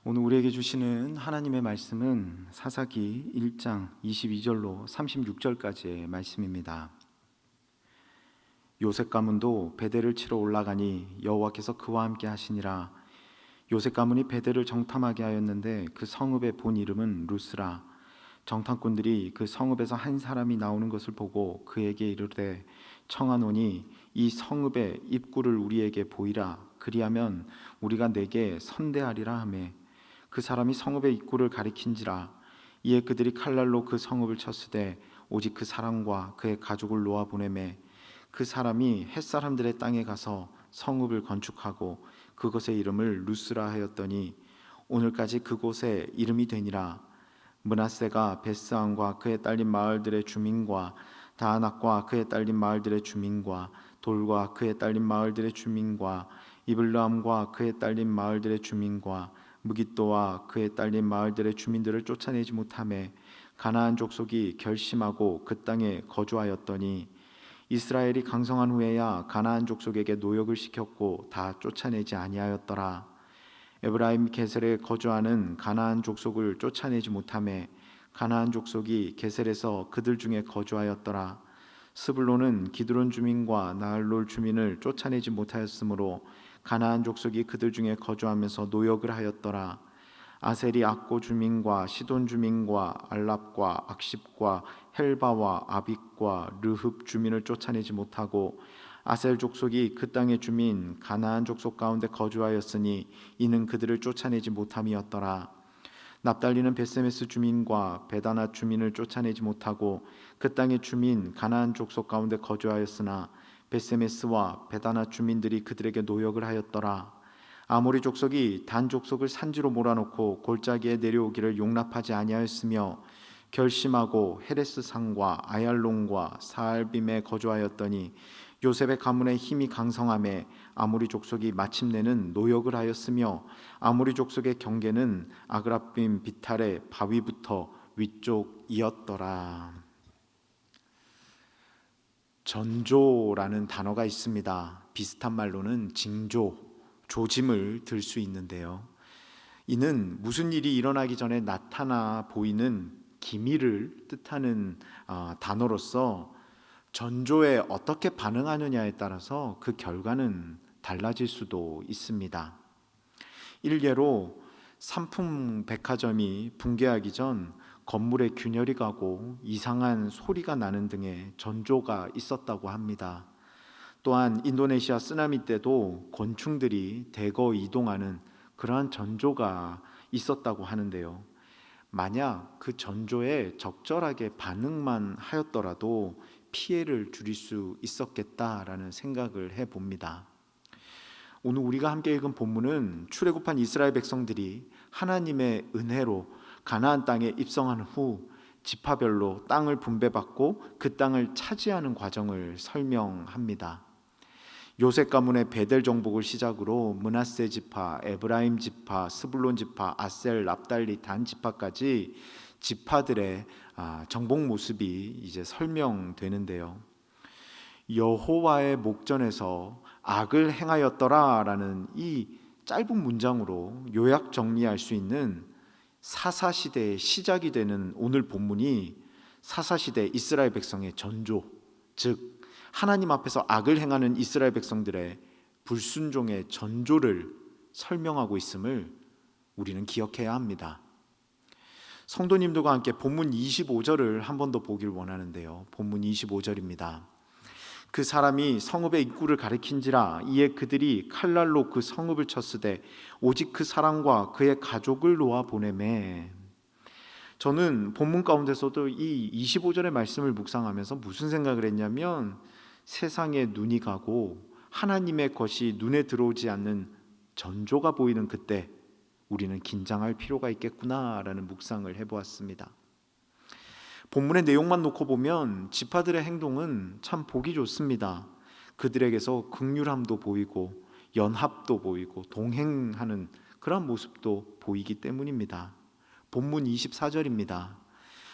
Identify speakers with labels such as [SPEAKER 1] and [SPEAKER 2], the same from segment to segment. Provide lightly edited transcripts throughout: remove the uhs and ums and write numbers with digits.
[SPEAKER 1] 오늘 우리에게 주시는 하나님의 말씀은 사사기 1장 22절로 36절까지의 말씀입니다. 요셉 가문도 베델을 치러 올라가니 여호와께서 그와 함께 하시니라. 요셉 가문이 베델을 정탐하게 하였는데 그 성읍의 본 이름은 루스라. 정탐꾼들이 그 성읍에서 한 사람이 나오는 것을 보고 그에게 이르되 청하노니 이 성읍의 입구를 우리에게 보이라. 그리하면 우리가 내게 선대하리라 하매 그 사람이 성읍의 입구를 가리킨지라. 이에 그들이 칼날로 그 성읍을 쳤으되 오직 그 사람과 그의 가족을 놓아 보내매 그 사람이 햇사람들의 땅에 가서 성읍을 건축하고 그곳의 이름을 루스라 하였더니 오늘까지 그곳에 이름이 되니라. 므낫세가 베스안과 그의 딸린 마을들의 주민과 다하낙과 그의 딸린 마을들의 주민과 돌과 그의 딸린 마을들의 주민과 이블람과 그의 딸린 마을들의 주민과 무깃도와 그의 딸린 마을들의 주민들을 쫓아내지 못하매 가나안 족속이 결심하고 그 땅에 거주하였더니 이스라엘이 강성한 후에야 가나안 족속에게 노역을 시켰고 다 쫓아내지 아니하였더라. 에브라임 게셀에 거주하는 가나안 족속을 쫓아내지 못하매 가나안 족속이 게셀에서 그들 중에 거주하였더라. 스불론은 기드론 주민과 나할롤 주민을 쫓아내지 못하였으므로 가나안 족속이 그들 중에 거주하면서 노역을 하였더라. 아셀이 악고 주민과 시돈 주민과 알랍과 악십과 헬바와 아빅과 르흡 주민을 쫓아내지 못하고 아셀 족속이 그 땅의 주민 가나안 족속 가운데 거주하였으니 이는 그들을 쫓아내지 못함이었더라. 납달리는 베세메스 주민과 베다낫 주민을 쫓아내지 못하고 그 땅의 주민 가나안 족속 가운데 거주하였으나 베세메스와 베다낫 주민들이 그들에게 노역을 하였더라. 아모리 족속이 단 족속을 산지로 몰아놓고 골짜기에 내려오기를 용납하지 아니하였으며 결심하고 헤레스 산과 아얄론과 사알빔에 거주하였더니 요셉의 가문의 힘이 강성함에 아모리 족속이 마침내는 노역을 하였으며 아모리 족속의 경계는 아그라빔 비탈의 바위부터 위쪽이었더라. 전조라는 단어가 있습니다. 비슷한 말로는 징조, 조짐을 들 수 있는데요. 이는 무슨 일이 일어나기 전에 나타나 보이는 기미를 뜻하는 단어로서 전조에 어떻게 반응하느냐에 따라서 그 결과는 달라질 수도 있습니다. 일례로 삼풍 백화점이 붕괴하기 전 건물에 균열이 가고 이상한 소리가 나는 등의 전조가 있었다고 합니다. 또한 인도네시아 쓰나미 때도 곤충들이 대거 이동하는 그러한 전조가 있었다고 하는데요. 만약 그 전조에 적절하게 반응만 하였더라도 피해를 줄일 수 있었겠다라는 생각을 해봅니다. 오늘 우리가 함께 읽은 본문은 출애굽한 이스라엘 백성들이 하나님의 은혜로 가나안 땅에 입성한 후 지파별로 땅을 분배받고 그 땅을 차지하는 과정을 설명합니다. 요셉 가문의 베델 정복을 시작으로 므낫세 지파, 에브라임 지파, 스불론 지파, 아셀, 납달리, 단 지파까지 지파들의 정복 모습이 이제 설명되는데요. 여호와의 목전에서 악을 행하였더라라는 이 짧은 문장으로 요약 정리할 수 있는 사사시대의 시작이 되는 오늘 본문이 사사시대 이스라엘 백성의 전조, 즉 하나님 앞에서 악을 행하는 이스라엘 백성들의 불순종의 전조를 설명하고 있음을 우리는 기억해야 합니다. 성도님들과 함께 본문 25절을 한 번 더 보길 원하는데요. 본문 25절입니다. 그 사람이 성읍의 입구를 가리킨지라. 이에 그들이 칼날로 그 성읍을 쳤으되 오직 그 사람과 그의 가족을 놓아 보내매. 저는 본문 가운데서도 이 25절의 말씀을 묵상하면서 무슨 생각을 했냐면 세상에 눈이 가고 하나님의 것이 눈에 들어오지 않는 전조가 보이는 그때 우리는 긴장할 필요가 있겠구나라는 묵상을 해보았습니다. 본문의 내용만 놓고 보면 지파들의 행동은 참 보기 좋습니다. 그들에게서 긍휼함도 보이고 연합도 보이고 동행하는 그런 모습도 보이기 때문입니다. 본문 24절입니다.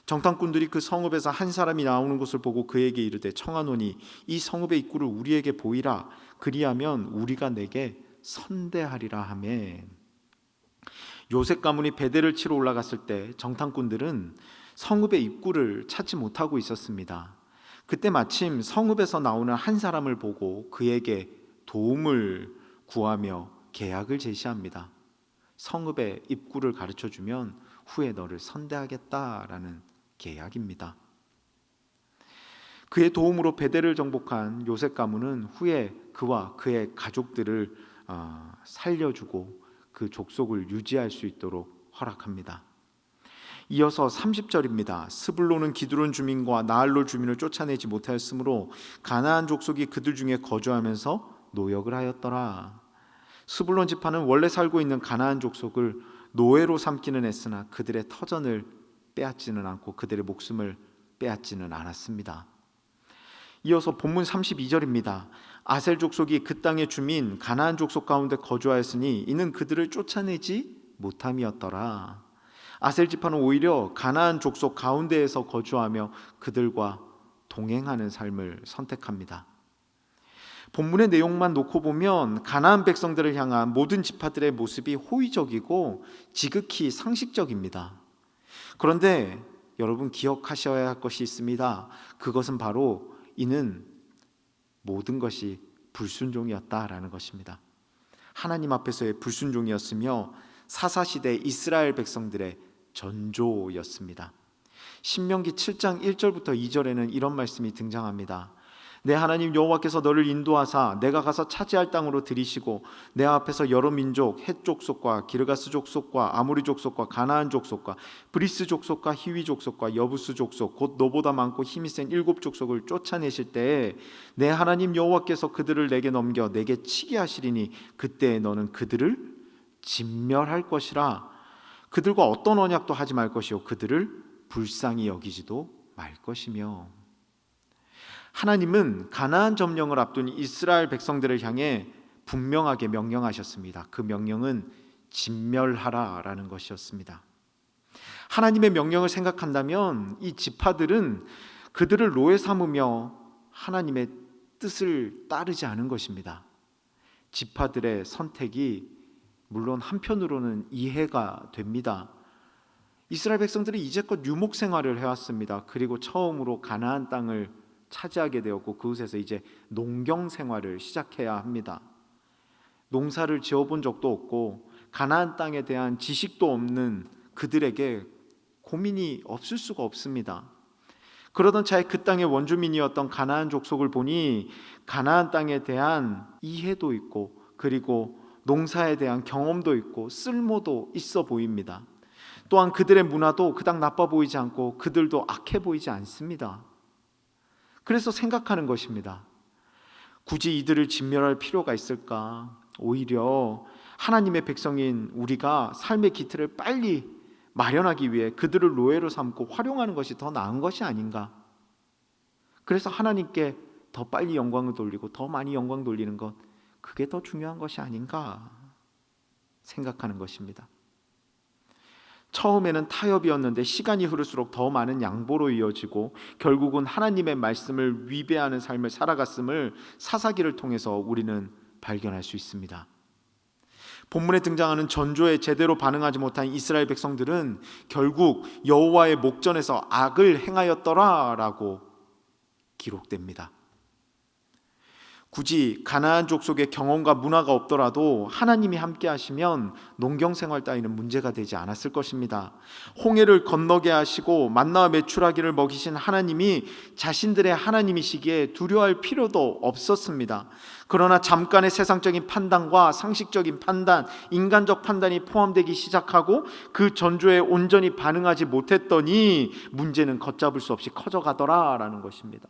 [SPEAKER 1] 정탐꾼들이 그 성읍에서 한 사람이 나오는 것을 보고 그에게 이르되 청하노니 이 성읍의 입구를 우리에게 보이라. 그리하면 우리가 내게 선대하리라 하매. 요셉 가문이 베델을 치러 올라갔을 때 정탐꾼들은 성읍의 입구를 찾지 못하고 있었습니다. 그때 마침 성읍에서 나오는 한 사람을 보고 그에게 도움을 구하며 계약을 제시합니다. 성읍의 입구를 가르쳐주면 후에 너를 선대하겠다라는 계약입니다. 그의 도움으로 베델을 정복한 요셉 가문은 후에 그와 그의 가족들을 살려주고 그 족속을 유지할 수 있도록 허락합니다. 이어서 30절입니다. 스불론은 기드론 주민과 나알로 주민을 쫓아내지 못하였으므로 가나안 족속이 그들 중에 거주하면서 노역을 하였더라. 스불론 지파는 원래 살고 있는 가나안 족속을 노예로 삼기는 했으나 그들의 터전을 빼앗지는 않고 그들의 목숨을 빼앗지는 않았습니다. 이어서 본문 32절입니다. 아셀 족속이 그 땅의 주민 가나안 족속 가운데 거주하였으니 이는 그들을 쫓아내지 못함이었더라. 아셀 지파는 오히려 가나안 족속 가운데에서 거주하며 그들과 동행하는 삶을 선택합니다. 본문의 내용만 놓고 보면 가나안 백성들을 향한 모든 지파들의 모습이 호의적이고 지극히 상식적입니다. 그런데 여러분 기억하셔야 할 것이 있습니다. 그것은 바로 이는 모든 것이 불순종이었다라는 것입니다. 하나님 앞에서의 불순종이었으며 사사시대 이스라엘 백성들의 전조였습니다. 신명기 7장 1절부터 2절에는 이런 말씀이 등장합니다. 내 하나님 여호와께서 너를 인도하사 내가 가서 차지할 땅으로 들이시고 내 앞에서 여러 민족 헷 족속과 기르가스 족속과 아모리 족속과 가나안 족속과 브리스 족속과 히위 족속과 여부스 족속 곧 너보다 많고 힘이 센 7 족속을 쫓아내실 때에 내 하나님 여호와께서 그들을 내게 넘겨 내게 치게 하시리니 그때 너는 그들을 진멸할 것이라. 그들과 어떤 언약도 하지 말 것이요 그들을 불쌍히 여기지도 말 것이며. 하나님은 가나안 점령을 앞둔 이스라엘 백성들을 향해 분명하게 명령하셨습니다. 그 명령은 진멸하라라는 것이었습니다. 하나님의 명령을 생각한다면 이 지파들은 그들을 노예 삼으며 하나님의 뜻을 따르지 않은 것입니다. 지파들의 선택이 물론 한편으로는 이해가 됩니다. 이스라엘 백성들이 이제껏 유목 생활을 해왔습니다. 그리고 처음으로 가나안 땅을 차지하게 되었고 그곳에서 이제 농경 생활을 시작해야 합니다. 농사를 지어본 적도 없고 가나안 땅에 대한 지식도 없는 그들에게 고민이 없을 수가 없습니다. 그러던 차에 그 땅의 원주민이었던 가나안 족속을 보니 가나안 땅에 대한 이해도 있고 그리고 농사에 대한 경험도 있고 쓸모도 있어 보입니다. 또한 그들의 문화도 그닥 나빠 보이지 않고 그들도 악해 보이지 않습니다. 그래서 생각하는 것입니다. 굳이 이들을 진멸할 필요가 있을까? 오히려 하나님의 백성인 우리가 삶의 기틀을 빨리 마련하기 위해 그들을 노예로 삼고 활용하는 것이 더 나은 것이 아닌가? 그래서 하나님께 더 빨리 영광을 돌리고 더 많이 영광 돌리는 것, 그게 더 중요한 것이 아닌가 생각하는 것입니다. 처음에는 타협이었는데 시간이 흐를수록 더 많은 양보로 이어지고 결국은 하나님의 말씀을 위배하는 삶을 살아갔음을 사사기를 통해서 우리는 발견할 수 있습니다. 본문에 등장하는 전조에 제대로 반응하지 못한 이스라엘 백성들은 결국 여호와의 목전에서 악을 행하였더라라고 기록됩니다. 굳이 가나안 족속의 경험과 문화가 없더라도 하나님이 함께 하시면 농경생활 따위는 문제가 되지 않았을 것입니다. 홍해를 건너게 하시고 만나와 메추라기를 먹이신 하나님이 자신들의 하나님이시기에 두려워할 필요도 없었습니다. 그러나 잠깐의 세상적인 판단과 상식적인 판단, 인간적 판단이 포함되기 시작하고 그 전조에 온전히 반응하지 못했더니 문제는 걷잡을 수 없이 커져가더라라는 것입니다.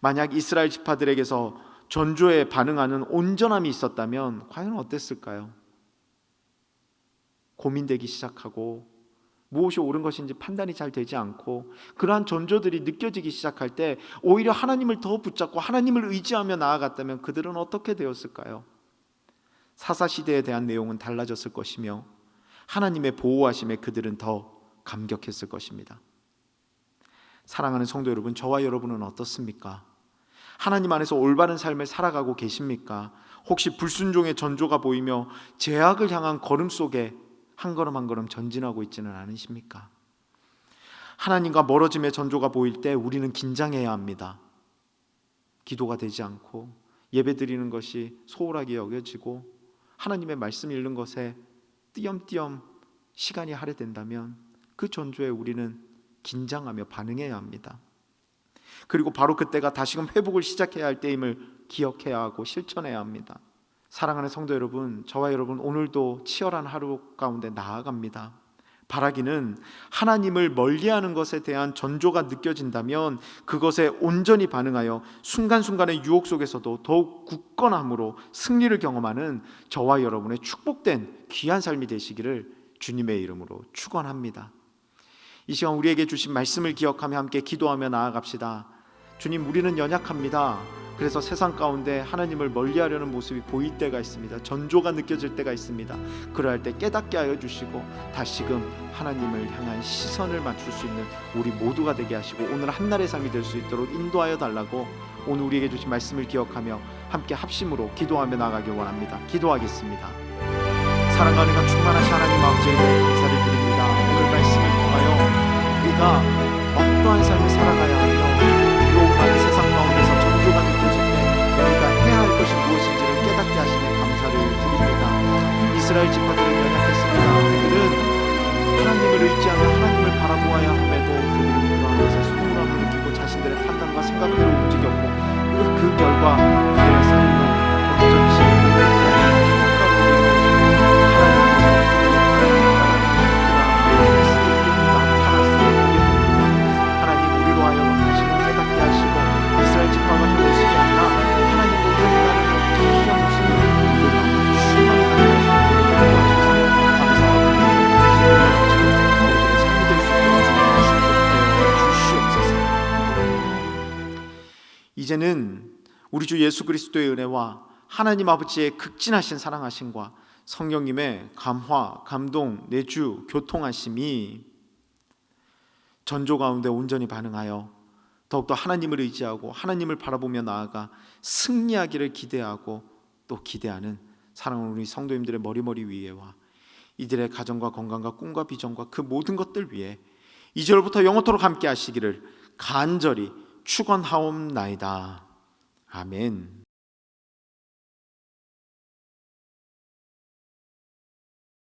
[SPEAKER 1] 만약 이스라엘 지파들에게서 전조에 반응하는 온전함이 있었다면 과연 어땠을까요? 고민되기 시작하고 무엇이 옳은 것인지 판단이 잘 되지 않고 그러한 전조들이 느껴지기 시작할 때 오히려 하나님을 더 붙잡고 하나님을 의지하며 나아갔다면 그들은 어떻게 되었을까요? 사사시대에 대한 내용은 달라졌을 것이며 하나님의 보호하심에 그들은 더 감격했을 것입니다. 사랑하는 성도 여러분, 저와 여러분은 어떻습니까? 하나님 안에서 올바른 삶을 살아가고 계십니까? 혹시 불순종의 전조가 보이며 죄악을 향한 걸음 속에 한 걸음 한 걸음 전진하고 있지는 않으십니까? 하나님과 멀어짐의 전조가 보일 때 우리는 긴장해야 합니다. 기도가 되지 않고 예배드리는 것이 소홀하게 여겨지고 하나님의 말씀 읽는 것에 띄엄띄엄 시간이 할애된다면 그 전조에 우리는 긴장하며 반응해야 합니다. 그리고 바로 그때가 다시금 회복을 시작해야 할 때임을 기억해야 하고 실천해야 합니다. 사랑하는 성도 여러분, 저와 여러분 오늘도 치열한 하루 가운데 나아갑니다. 바라기는 하나님을 멀리하는 것에 대한 전조가 느껴진다면 그것에 온전히 반응하여 순간순간의 유혹 속에서도 더욱 굳건함으로 승리를 경험하는 저와 여러분의 축복된 귀한 삶이 되시기를 주님의 이름으로 축원합니다. 이 시간 우리에게 주신 말씀을 기억하며 함께 기도하며 나아갑시다. 주님, 우리는 연약합니다. 그래서 세상 가운데 하나님을 멀리하려는 모습이 보일 때가 있습니다. 전조가 느껴질 때가 있습니다. 그러할 때 깨닫게 하여 주시고 다시금 하나님을 향한 시선을 맞출 수 있는 우리 모두가 되게 하시고 오늘 한날의 삶이 될 수 있도록 인도하여 달라고 오늘 우리에게 주신 말씀을 기억하며 함께 합심으로 기도하며 나아가길 원합니다. 기도하겠습니다. 사랑과 은혜가 충만하신 하나님 아버지에게 감사를 드립니다. 오늘 말씀을 통하여 우리가 어떠한 삶을 살아가야 하며 유혹 많은 세상 가운데서 전조가 느껴질 때 우리가 해야 할 것이 무엇인지를 깨닫게 하시니 감사를 드립니다. 이스라엘 지파들은 연약했습니다. 그들은 하나님을 의지하며 하나님을 바라보아야 함에도 그들은 그러한 것에 소홀함을 느끼고 자신들의 판단과 생각대로 움직였고 그 결과 그들의 삶은 온전치 이제는 우리 주 예수 그리스도의 은혜와 하나님 아버지의 극진하신 사랑하심과 성령님의 감화, 감동, 내주, 교통하심이 전조 가운데 온전히 반응하여 더욱더 하나님을 의지하고 하나님을 바라보며 나아가 승리하기를 기대하고 또 기대하는 사랑하는 우리 성도님들의 머리머리 위에와 이들의 가정과 건강과 꿈과 비전과 그 모든 것들 위해 2절부터 영원토록 함께 하시기를 간절히 축원하옵나이다. 아멘.